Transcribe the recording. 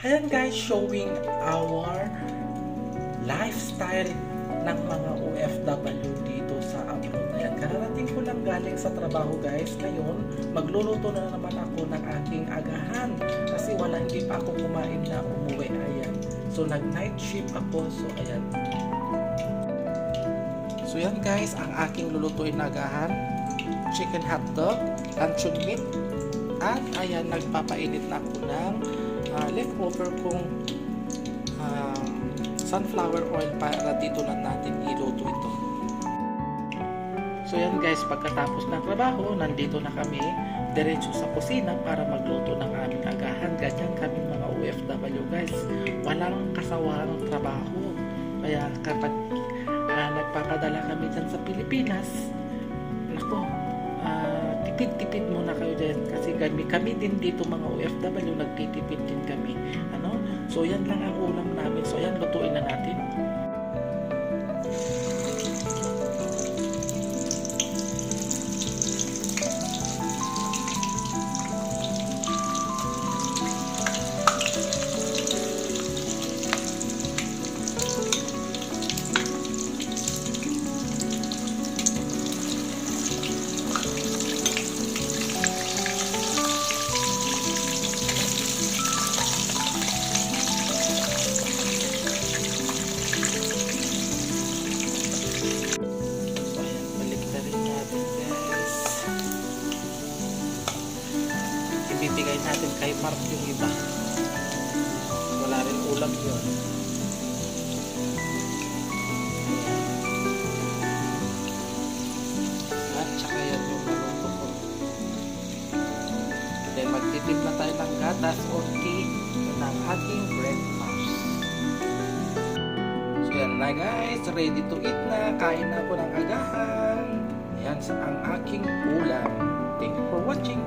Ayan guys, showing our lifestyle ng mga OFW dito sa abroad. Ayan, kararating ko lang galing sa trabaho guys. Ngayon, magluluto na naman ako ng aking agahan kasi hindi pa ako kumain na umuwi. Ayan. So, nag-night shift ako. So, ayan. So, yan guys, ang aking lulutuin na agahan. Chicken hotdog, luncheon meat, at ayan, nagpapainit na ako ng leftover kong sunflower oil para dito lang natin iluto ito. So yan guys, pagkatapos ng trabaho, nandito na kami diretso sa kusina para magluto ng aming agahan. Ganyan kami mga OFW guys. Walang kasawang trabaho. Kaya kapag nagpapadala kami dyan sa Pilipinas, nako, tipid-tipid muna kayo dyan kasi kami din dito mga OFW nagtitipid din kami. So yan lang ang ulam namin. So yan, lutuin na natin. Ibibigay natin kay Mark yung iba. Wala rin ulam yun. At saka yan yung naluto ko. Then magtitip na tayo ng gatas o tea ng ating breakfast. So yan na guys, ready to eat na. Kain na ako ng agahan. Yan ang aking ulam. Thank you for watching.